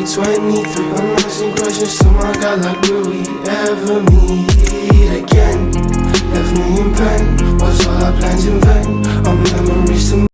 like 23. I'm asking questions to my God like, will we ever meet again? Left me in pain, was all our plans in vain? Our memories to